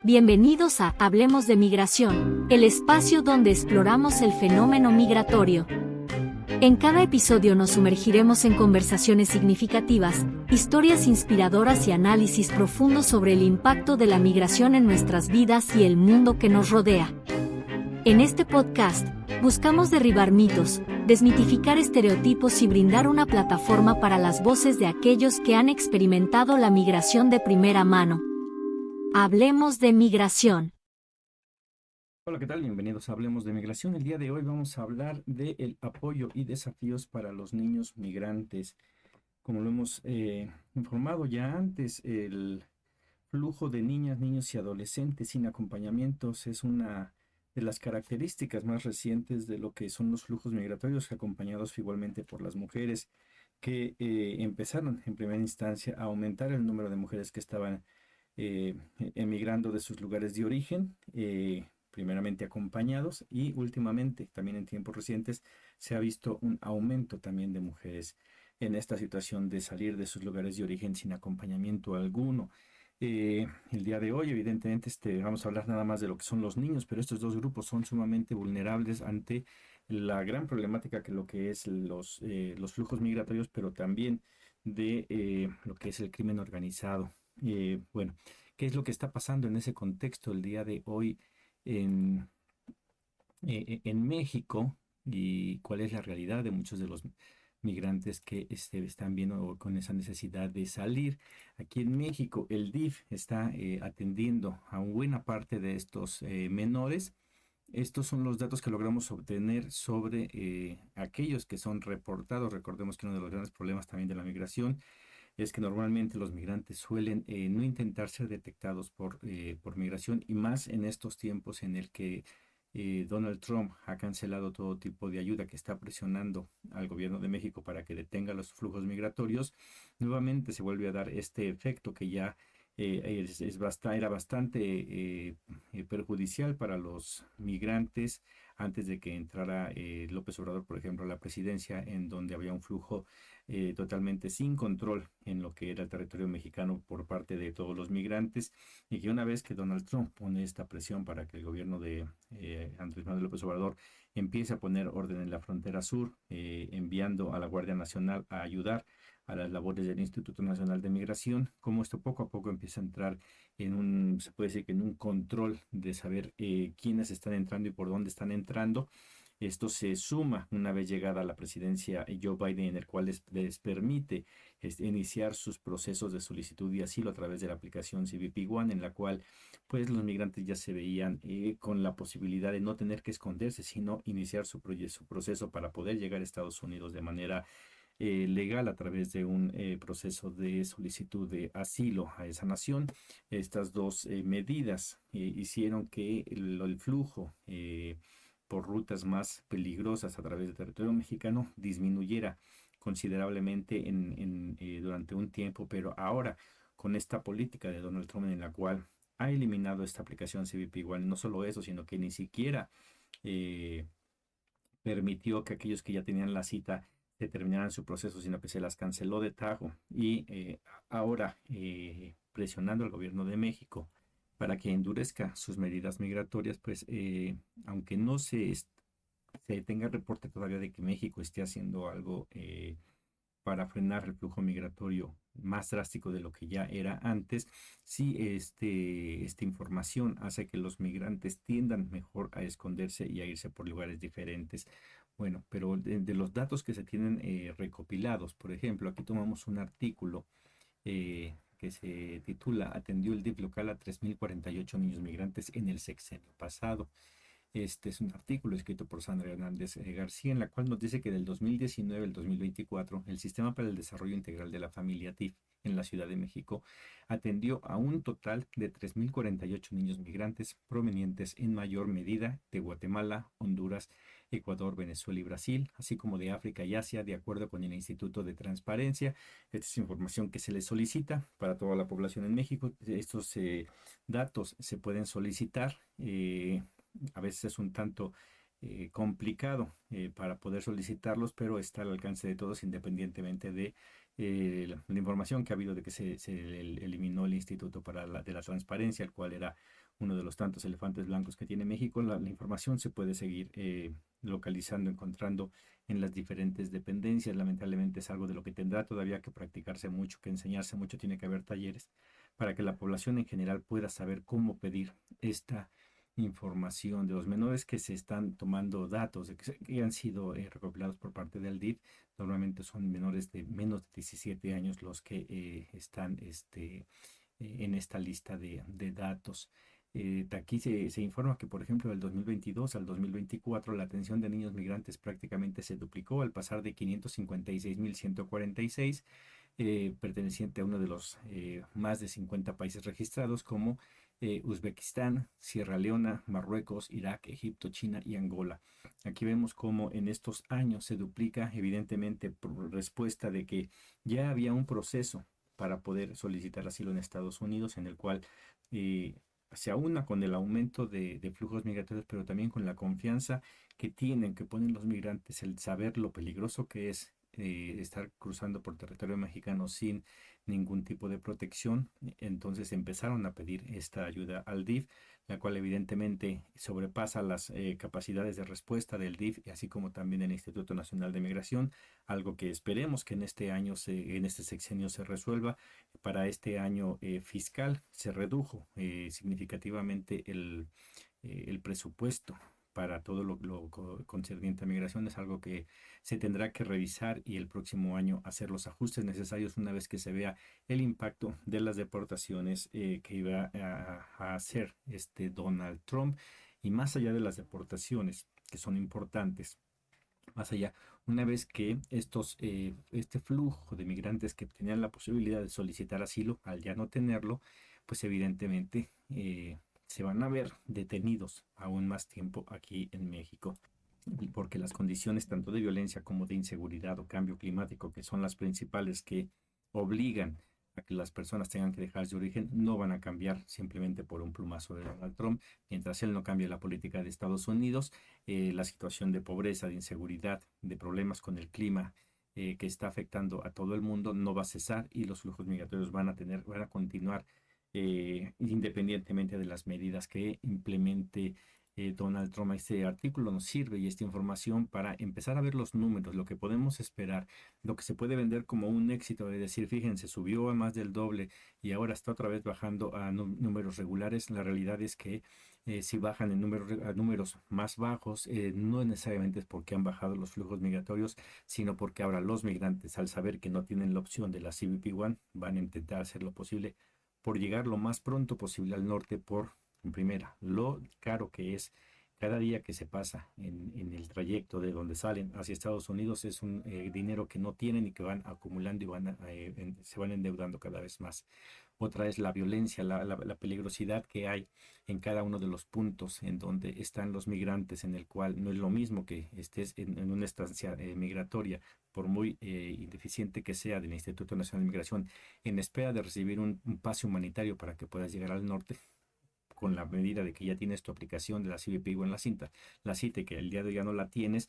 Bienvenidos a Hablemos de Migración, el espacio donde exploramos el fenómeno migratorio. En cada episodio nos sumergiremos en conversaciones significativas, historias inspiradoras y análisis profundos sobre el impacto de la migración en nuestras vidas y el mundo que nos rodea. En este podcast, buscamos derribar mitos, desmitificar estereotipos y brindar una plataforma para las voces de aquellos que han experimentado la migración de primera mano. Hablemos de migración. Hola, ¿qué tal? Bienvenidos a Hablemos de Migración. El día de hoy vamos a hablar del apoyo y desafíos para los niños migrantes. Como lo hemos informado ya antes, el flujo de niñas, niños y adolescentes sin acompañamientos es una de las características más recientes de lo que son los flujos migratorios, acompañados igualmente por las mujeres que empezaron en primera instancia a aumentar el número de mujeres que estaban emigrando de sus lugares de origen, primeramente acompañados, y últimamente, también en tiempos recientes, se ha visto un aumento también de mujeres en esta situación de salir de sus lugares de origen sin acompañamiento alguno. El día de hoy, evidentemente, vamos a hablar nada más de lo que son los niños, pero estos dos grupos son sumamente vulnerables ante la gran problemática que lo que es los flujos migratorios, pero también de lo que es el crimen organizado. Bueno, ¿qué es lo que está pasando en ese contexto el día de hoy en, en México y cuál es la realidad de muchos de los migrantes que están viendo con esa necesidad de salir? Aquí en México, el DIF está atendiendo a una buena parte de estos menores. Estos son los datos que logramos obtener sobre aquellos que son reportados. Recordemos que uno de los grandes problemas también de la migración es que normalmente los migrantes suelen no intentar ser detectados por migración, y más en estos tiempos en el que Donald Trump ha cancelado todo tipo de ayuda, que está presionando al gobierno de México para que detenga los flujos migratorios. Nuevamente se vuelve a dar este efecto que ya era bastante perjudicial para los migrantes antes de que entrara López Obrador, por ejemplo, a la presidencia, en donde había un flujo totalmente sin control en lo que era el territorio mexicano por parte de todos los migrantes, y que una vez que Donald Trump pone esta presión para que el gobierno de Andrés Manuel López Obrador empiece a poner orden en la frontera sur, enviando a la Guardia Nacional a ayudar a las labores del Instituto Nacional de Migración, como esto poco a poco empieza a entrar se puede decir que en un control de saber quiénes están entrando y por dónde están entrando. Esto se suma una vez llegada a la presidencia Joe Biden, en el cual les permite iniciar sus procesos de solicitud de asilo a través de la aplicación CBP One, en la cual pues los migrantes ya se veían con la posibilidad de no tener que esconderse, sino iniciar su proceso para poder llegar a Estados Unidos de manera legal a través de un proceso de solicitud de asilo a esa nación. Estas dos medidas hicieron que el flujo por rutas más peligrosas a través del territorio mexicano disminuyera considerablemente durante un tiempo, pero ahora con esta política de Donald Trump, en la cual ha eliminado esta aplicación CBP igual, no solo eso, sino que ni siquiera eh, permitió que aquellos que ya tenían la cita terminaran su proceso, sino que se las canceló de tajo, y ahora presionando al gobierno de México para que endurezca sus medidas migratorias, pues aunque no se tenga reporte todavía de que México esté haciendo algo para frenar el flujo migratorio más drástico de lo que ya era antes, sí esta información hace que los migrantes tiendan mejor a esconderse y a irse por lugares diferentes. Bueno, pero de los datos que se tienen recopilados, por ejemplo, aquí tomamos un artículo que se titula "Atendió el DIF local a 3.048 niños migrantes en el sexenio pasado". Este es un artículo escrito por Sandra Hernández García, en la cual nos dice que del 2019 al 2024, el Sistema para el Desarrollo Integral de la Familia TIF en la Ciudad de México atendió a un total de 3.048 niños migrantes provenientes en mayor medida de Guatemala, Honduras, Ecuador, Venezuela y Brasil, así como de África y Asia, de acuerdo con el Instituto de Transparencia. Esta es información que se le solicita para toda la población en México. Estos datos se pueden solicitar. A veces es un tanto complicado para poder solicitarlos, pero está al alcance de todos, independientemente de la información que ha habido de que se eliminó el Instituto de la Transparencia, el cual era uno de los tantos elefantes blancos que tiene México. La información se puede seguir localizando, encontrando en las diferentes dependencias. Lamentablemente es algo de lo que tendrá todavía que practicarse mucho, que enseñarse mucho. Tiene que haber talleres para que la población en general pueda saber cómo pedir esta información de los menores que se están tomando datos de que han sido recopilados por parte del DIF. Normalmente son menores de menos de 17 años los que están en esta lista de datos. Aquí se informa que, por ejemplo, del 2022 al 2024, la atención de niños migrantes prácticamente se duplicó al pasar de 556.146, perteneciente a uno de los más de 50 países registrados, como Uzbekistán, Sierra Leona, Marruecos, Irak, Egipto, China y Angola. Aquí vemos cómo en estos años se duplica, evidentemente por respuesta de que ya había un proceso para poder solicitar asilo en Estados Unidos, en el cual se aúna con el aumento de flujos migratorios, pero también con la confianza que ponen los migrantes, el saber lo peligroso que es estar cruzando por territorio mexicano sin ningún tipo de protección. Entonces empezaron a pedir esta ayuda al DIF, la cual evidentemente sobrepasa las capacidades de respuesta del DIF, así como también del Instituto Nacional de Migración, algo que esperemos que en este año, en este sexenio se resuelva. Para este año fiscal se redujo significativamente el presupuesto para todo lo concerniente a migración. Es algo que se tendrá que revisar y el próximo año hacer los ajustes necesarios una vez que se vea el impacto de las deportaciones que iba a hacer Donald Trump. Y más allá de las deportaciones, que son importantes, más allá, una vez que este flujo de migrantes que tenían la posibilidad de solicitar asilo, al ya no tenerlo, pues evidentemente se van a ver detenidos aún más tiempo aquí en México, porque las condiciones tanto de violencia como de inseguridad o cambio climático, que son las principales que obligan a que las personas tengan que dejar su origen, no van a cambiar simplemente por un plumazo de Donald Trump. Mientras él no cambie la política de Estados Unidos, la situación de pobreza, de inseguridad, de problemas con el clima, que está afectando a todo el mundo, no va a cesar, y los flujos migratorios van a continuar independientemente de las medidas que implemente Donald Trump. Este artículo nos sirve, y esta información, para empezar a ver los números, lo que podemos esperar, lo que se puede vender como un éxito, de decir, fíjense, subió a más del doble y ahora está otra vez bajando a números regulares. La realidad es que si bajan en a números más bajos, no necesariamente es porque han bajado los flujos migratorios, sino porque ahora los migrantes, al saber que no tienen la opción de la CBP-1, van a intentar hacer lo posible por llegar lo más pronto posible al norte, en primera, lo caro que es cada día que se pasa en el trayecto de donde salen hacia Estados Unidos. Es un dinero que no tienen y que van acumulando, y se van endeudando cada vez más. Otra es la violencia, la peligrosidad que hay en cada uno de los puntos en donde están los migrantes, en el cual no es lo mismo que estés en una estancia migratoria, por muy indeficiente que sea, del Instituto Nacional de Migración, en espera de recibir un pase humanitario para que puedas llegar al norte, con la medida de que ya tienes tu aplicación de la CBP o en la cita, y que el día de hoy ya no la tienes,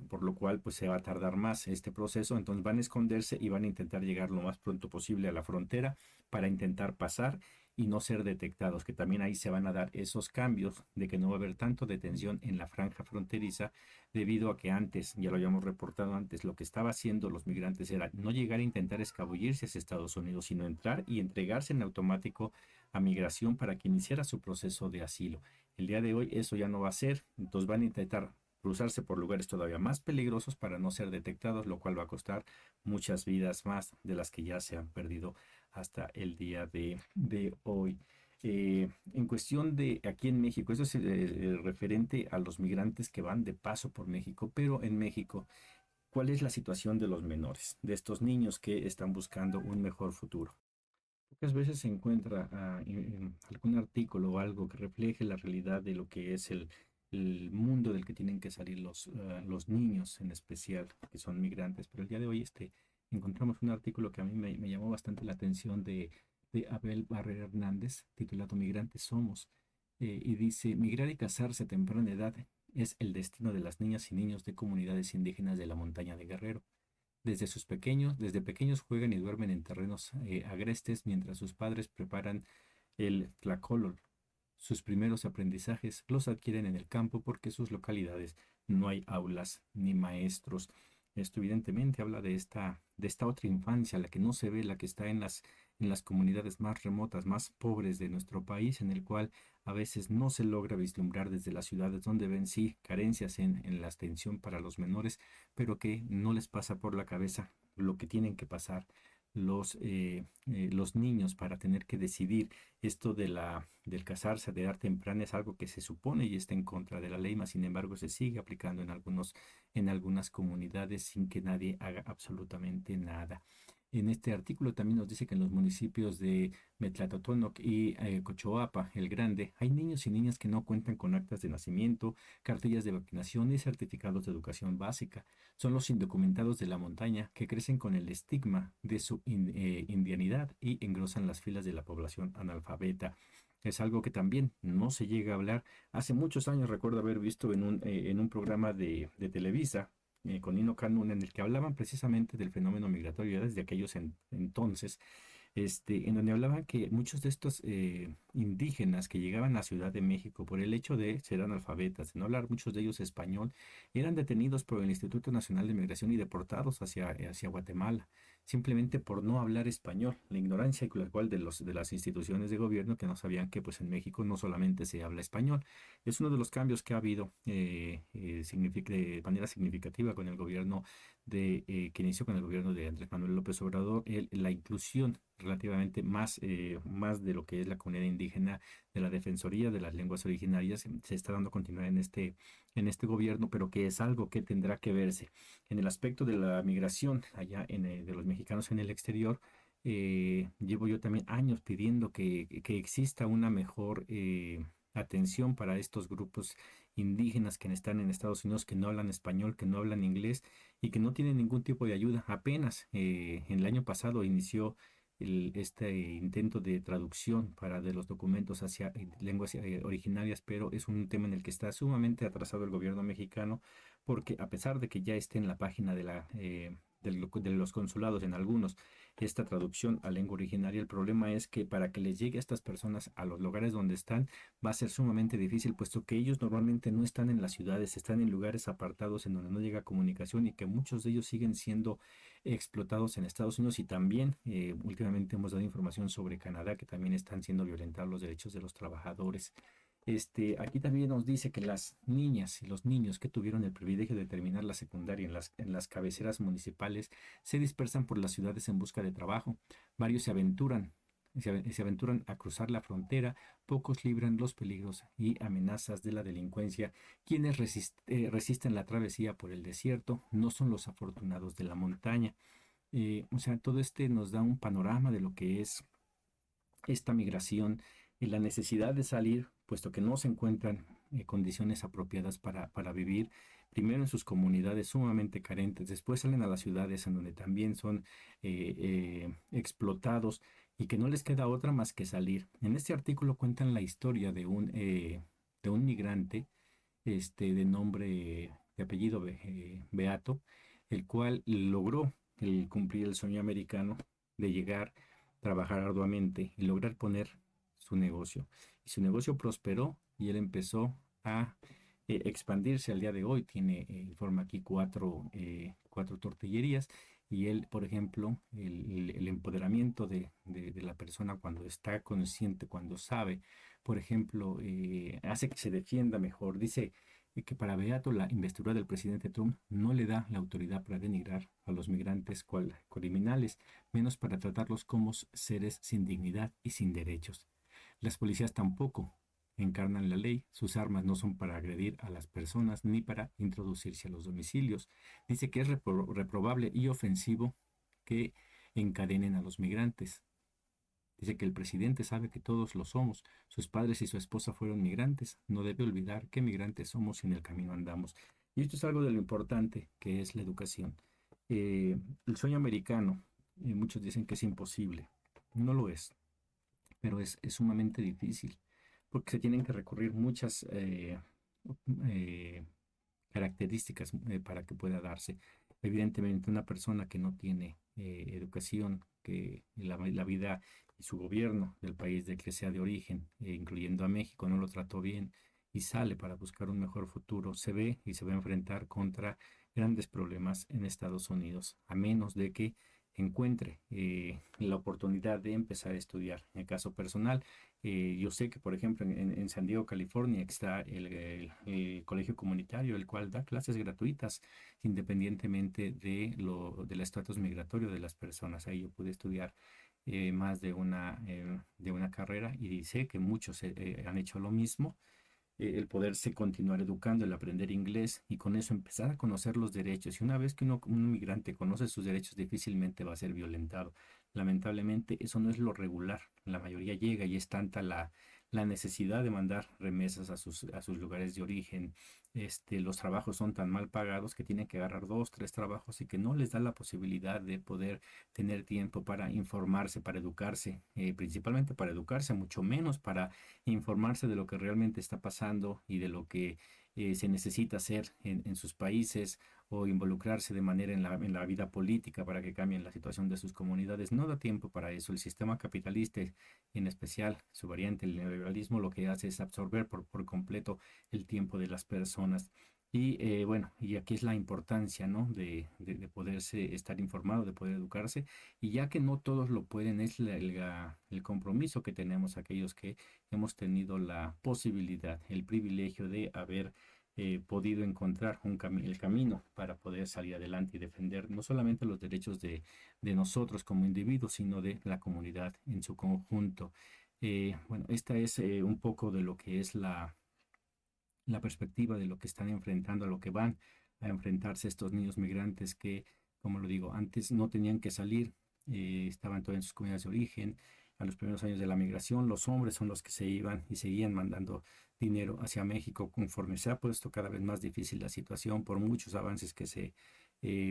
por lo cual pues se va a tardar más este proceso. Entonces van a esconderse y van a intentar llegar lo más pronto posible a la frontera para intentar pasar y no ser detectados, que también ahí se van a dar esos cambios de que no va a haber tanto detención en la franja fronteriza, debido a que antes, ya lo habíamos reportado antes, lo que estaba haciendo los migrantes era no llegar a intentar escabullirse hacia Estados Unidos, sino entrar y entregarse en automático a migración para que iniciara su proceso de asilo. El día de hoy eso ya no va a ser, entonces van a intentar cruzarse por lugares todavía más peligrosos para no ser detectados, lo cual va a costar muchas vidas más de las que ya se han perdido hasta el día de hoy. En cuestión de aquí en México, eso es referente a los migrantes que van de paso por México, pero en México, ¿cuál es la situación de los menores, de estos niños que están buscando un mejor futuro? Pocas veces se encuentra en algún artículo o algo que refleje la realidad de lo que es el mundo del que tienen que salir los niños, en especial, que son migrantes. Pero el día de hoy encontramos un artículo que a mí me llamó bastante la atención, de Abel Barrera Hernández, titulado Migrantes Somos, y dice: migrar y casarse a temprana edad es el destino de las niñas y niños de comunidades indígenas de la montaña de Guerrero. Desde pequeños juegan y duermen en terrenos agrestes, mientras sus padres preparan el tlacolol, sus primeros aprendizajes los adquieren en el campo porque en sus localidades no hay aulas ni maestros. Esto evidentemente habla de esta otra infancia, la que no se ve, la que está en las comunidades más remotas, más pobres de nuestro país, en el cual a veces no se logra vislumbrar desde las ciudades donde ven sí carencias en la atención para los menores, pero que no les pasa por la cabeza lo que tienen que pasar los niños para tener que decidir. Esto del casarse de edad temprana es algo que se supone y está en contra de la ley, mas sin embargo se sigue aplicando en algunas comunidades sin que nadie haga absolutamente nada. En este artículo también nos dice que en los municipios de Metlatotónoc y Cochoapa, el Grande, hay niños y niñas que no cuentan con actas de nacimiento, cartillas de vacunación y certificados de educación básica. Son los indocumentados de la montaña que crecen con el estigma de su indianidad y engrosan las filas de la población analfabeta. Es algo que también no se llega a hablar. Hace muchos años recuerdo haber visto en un programa de Televisa con Nino Canún en el que hablaban precisamente del fenómeno migratorio ya desde aquellos entonces, en donde hablaban que muchos de estos indígenas que llegaban a Ciudad de México por el hecho de ser analfabetas, de no hablar muchos de ellos español, eran detenidos por el Instituto Nacional de Migración y deportados hacia Guatemala, simplemente por no hablar español, la ignorancia con la cual de las instituciones de gobierno que no sabían que pues en México no solamente se habla español. Es uno de los cambios que ha habido de manera significativa con el gobierno que inició con el gobierno de Andrés Manuel López Obrador, la inclusión relativamente más de lo que es la comunidad indígena, de la Defensoría de las Lenguas Originarias, se está dando continuidad en este gobierno, pero que es algo que tendrá que verse. En el aspecto de la migración allá de los mexicanos en el exterior, llevo yo también años pidiendo que exista una mejor atención para estos grupos indígenas que están en Estados Unidos, que no hablan español, que no hablan inglés y que no tienen ningún tipo de ayuda. Apenas en el año pasado inició este intento de traducción para de los documentos hacia lenguas originarias, pero es un tema en el que está sumamente atrasado el gobierno mexicano, porque a pesar de que ya esté en la página de los consulados en algunos esta traducción a lengua originaria, el problema es que para que les llegue a estas personas a los lugares donde están va a ser sumamente difícil, puesto que ellos normalmente no están en las ciudades, están en lugares apartados en donde no llega comunicación y que muchos de ellos siguen siendo explotados en Estados Unidos y también últimamente hemos dado información sobre Canadá que también están siendo violentados los derechos de los trabajadores. Aquí también nos dice que las niñas y los niños que tuvieron el privilegio de terminar la secundaria en las cabeceras municipales se dispersan por las ciudades en busca de trabajo. Varios se aventuran a cruzar la frontera, pocos libran los peligros y amenazas de la delincuencia. Quienes resisten la travesía por el desierto no son los afortunados de la montaña. O sea, todo nos da un panorama de lo que es esta migración y la necesidad de salir, puesto que no se encuentran condiciones apropiadas para vivir, primero en sus comunidades sumamente carentes, después salen a las ciudades en donde también son explotados y que no les queda otra más que salir. En este artículo cuentan la historia de un migrante de nombre, de apellido Beato, el cual logró cumplir el sueño americano de llegar, trabajar arduamente y lograr poner su negocio. Y su negocio prosperó y él empezó a expandirse al día de hoy. Informa aquí cuatro tortillerías y él, por ejemplo, el empoderamiento de la persona cuando está consciente, cuando sabe, por ejemplo, hace que se defienda mejor. Dice que para Beato la investidura del presidente Trump no le da la autoridad para denigrar a los migrantes cual criminales, menos para tratarlos como seres sin dignidad y sin derechos. Las policías tampoco encarnan la ley, sus armas no son para agredir a las personas ni para introducirse a los domicilios. Dice que es reprobable y ofensivo que encadenen a los migrantes. Dice que el presidente sabe que todos lo somos. Sus padres y su esposa fueron migrantes. No debe olvidar que migrantes somos y en el camino andamos. Y esto es algo de lo importante que es la educación. El sueño americano, muchos dicen que es imposible. No lo es, pero es sumamente difícil porque se tienen que recurrir muchas eh, características para que pueda darse. Evidentemente, una persona que no tiene educación que la vida y su gobierno del país del que sea de origen, incluyendo a México, no lo trató bien y sale para buscar un mejor futuro, se ve y se va a enfrentar contra grandes problemas en Estados Unidos, a menos de que encuentre la oportunidad de empezar a estudiar. En el caso personal, yo sé que, por ejemplo, en San Diego, California, está el colegio comunitario, el cual da clases gratuitas independientemente del estatus migratorio de las personas. Ahí yo pude estudiar más de una carrera y sé que muchos han hecho lo mismo, el poderse continuar educando, el aprender inglés y con eso empezar a conocer los derechos. Y una vez que un migrante conoce sus derechos, difícilmente va a ser violentado. Lamentablemente, eso no es lo regular. La mayoría llega y es tanta la necesidad de mandar remesas a sus lugares de origen. Los trabajos son tan mal pagados que tienen que agarrar dos, tres trabajos y que no les da la posibilidad de poder tener tiempo para informarse, para educarse, principalmente para educarse, mucho menos para informarse de lo que realmente está pasando y de lo que se necesita hacer en sus países o involucrarse de manera en la vida política para que cambien la situación de sus comunidades. No da tiempo para eso. El sistema capitalista, en especial su variante, el neoliberalismo, lo que hace es absorber por completo el tiempo de las personas. Y bueno, y aquí es la importancia, ¿no? De poderse estar informado, de poder educarse. Y ya que no todos lo pueden, es el compromiso que tenemos aquellos que hemos tenido la posibilidad, el privilegio de haber podido encontrar el camino para poder salir adelante y defender no solamente los derechos de nosotros como individuos, sino de la comunidad en su conjunto. Bueno, esta es un poco de lo que es la perspectiva de lo que están enfrentando, a lo que van a enfrentarse estos niños migrantes que, como lo digo, antes no tenían que salir, estaban todos en sus comunidades de origen. A los primeros años de la migración, los hombres son los que se iban y seguían mandando dinero hacia México. Conforme se ha puesto cada vez más difícil la situación por muchos avances que se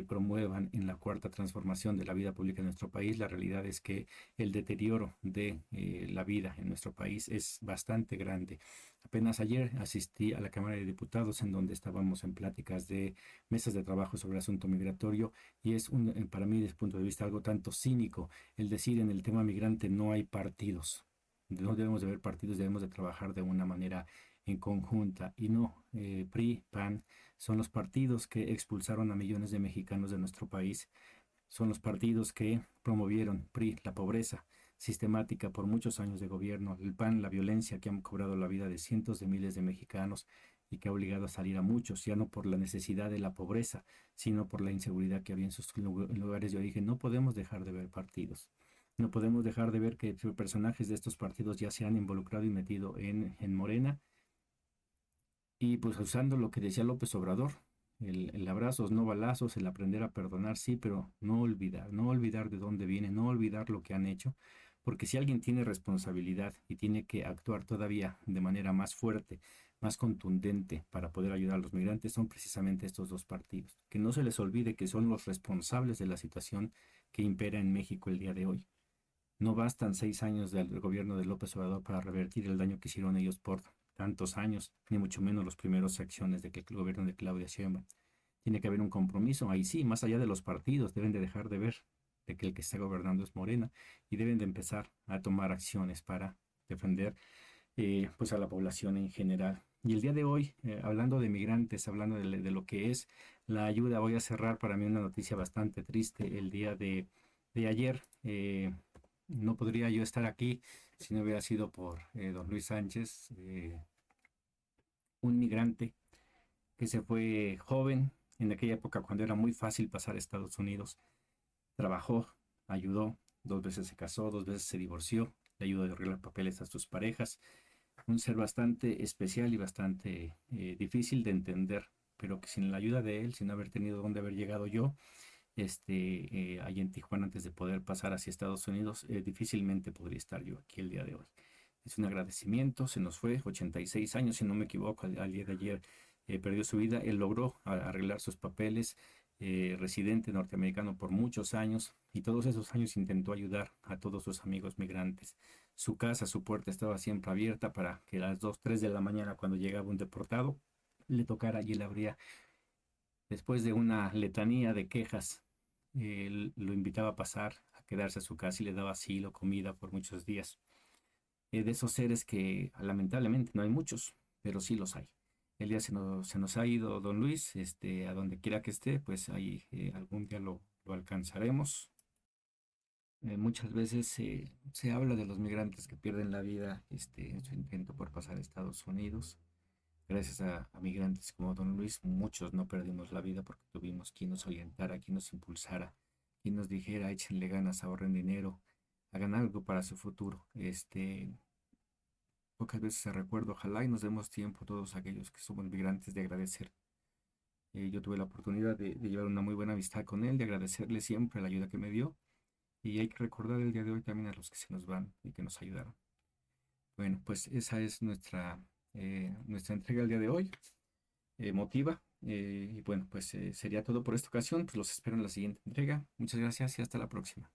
promuevan en la cuarta transformación de la vida pública en nuestro país, la realidad es que el deterioro de la vida en nuestro país es bastante grande. Apenas ayer asistí a la Cámara de Diputados en donde estábamos en pláticas de mesas de trabajo sobre el asunto migratorio y es para mí desde el punto de vista algo tanto cínico el decir en el tema migrante no hay partidos. No debemos de haber partidos, debemos de trabajar de una manera en conjunta y no, PRI, PAN son los partidos que expulsaron a millones de mexicanos de nuestro país, son los partidos que promovieron PRI, la pobreza sistemática por muchos años de gobierno, el PAN, la violencia que han cobrado la vida de cientos de miles de mexicanos y que ha obligado a salir a muchos, ya no por la necesidad de la pobreza, sino por la inseguridad que había en sus lugares de origen. No podemos dejar de ver partidos. No podemos dejar de ver que personajes de estos partidos ya se han involucrado y metido en Morena y pues usando lo que decía López Obrador, el abrazos, no balazos, el aprender a perdonar, sí, pero no olvidar de dónde viene, no olvidar lo que han hecho, porque si alguien tiene responsabilidad y tiene que actuar todavía de manera más fuerte, más contundente para poder ayudar a los migrantes, son precisamente estos dos partidos. Que no se les olvide que son los responsables de la situación que impera en México el día de hoy. No bastan 6 años del gobierno de López Obrador para revertir el daño que hicieron ellos por tantos años, ni mucho menos las primeras acciones del gobierno de Claudia Sheinbaum. Tiene que haber un compromiso, ahí sí, más allá de los partidos, deben de dejar de ver de que el que está gobernando es Morena y deben de empezar a tomar acciones para defender pues a la población en general. Y el día de hoy, hablando de migrantes, hablando de lo que es la ayuda, voy a cerrar para mí una noticia bastante triste. El día de ayer, no podría yo estar aquí si no hubiera sido por don Luis Sánchez, un migrante que se fue joven en aquella época cuando era muy fácil pasar a Estados Unidos. Trabajó, ayudó, 2 veces se casó, 2 veces se divorció, le ayudó a arreglar papeles a sus parejas. Un ser bastante especial y bastante difícil de entender, pero que sin la ayuda de él, sin haber tenido dónde haber llegado yo, ahí en Tijuana antes de poder pasar hacia Estados Unidos, difícilmente podría estar yo aquí el día de hoy. Es un agradecimiento, se nos fue 86 años, si no me equivoco, al día de ayer perdió su vida, él logró arreglar sus papeles, residente norteamericano por muchos años y todos esos años intentó ayudar a todos sus amigos migrantes. Su casa, su puerta estaba siempre abierta para que a las 2, 3 de la mañana cuando llegaba un deportado le tocara y él abría. Después de una letanía de quejas, él lo invitaba a pasar, quedarse a su casa y le daba asilo, comida por muchos días. De esos seres que lamentablemente no hay muchos, pero sí los hay. El día se nos ha ido don Luis, a donde quiera que esté, pues ahí algún día lo alcanzaremos. Muchas veces se habla de los migrantes que pierden la vida en su intento por pasar a Estados Unidos. Gracias a migrantes como don Luis, muchos no perdimos la vida porque tuvimos quien nos orientara, quien nos impulsara, quien nos dijera, échenle ganas, ahorren dinero, hagan algo para su futuro. Pocas veces se recuerda, ojalá y nos demos tiempo todos aquellos que somos migrantes de agradecer. Yo tuve la oportunidad de llevar una muy buena amistad con él, de agradecerle siempre la ayuda que me dio. Y hay que recordar el día de hoy también a los que se nos van y que nos ayudaron. Bueno, pues esa es nuestra entrega el día de hoy, emotiva. Y bueno, pues sería todo por esta ocasión. Pues los espero en la siguiente entrega. Muchas gracias y hasta la próxima.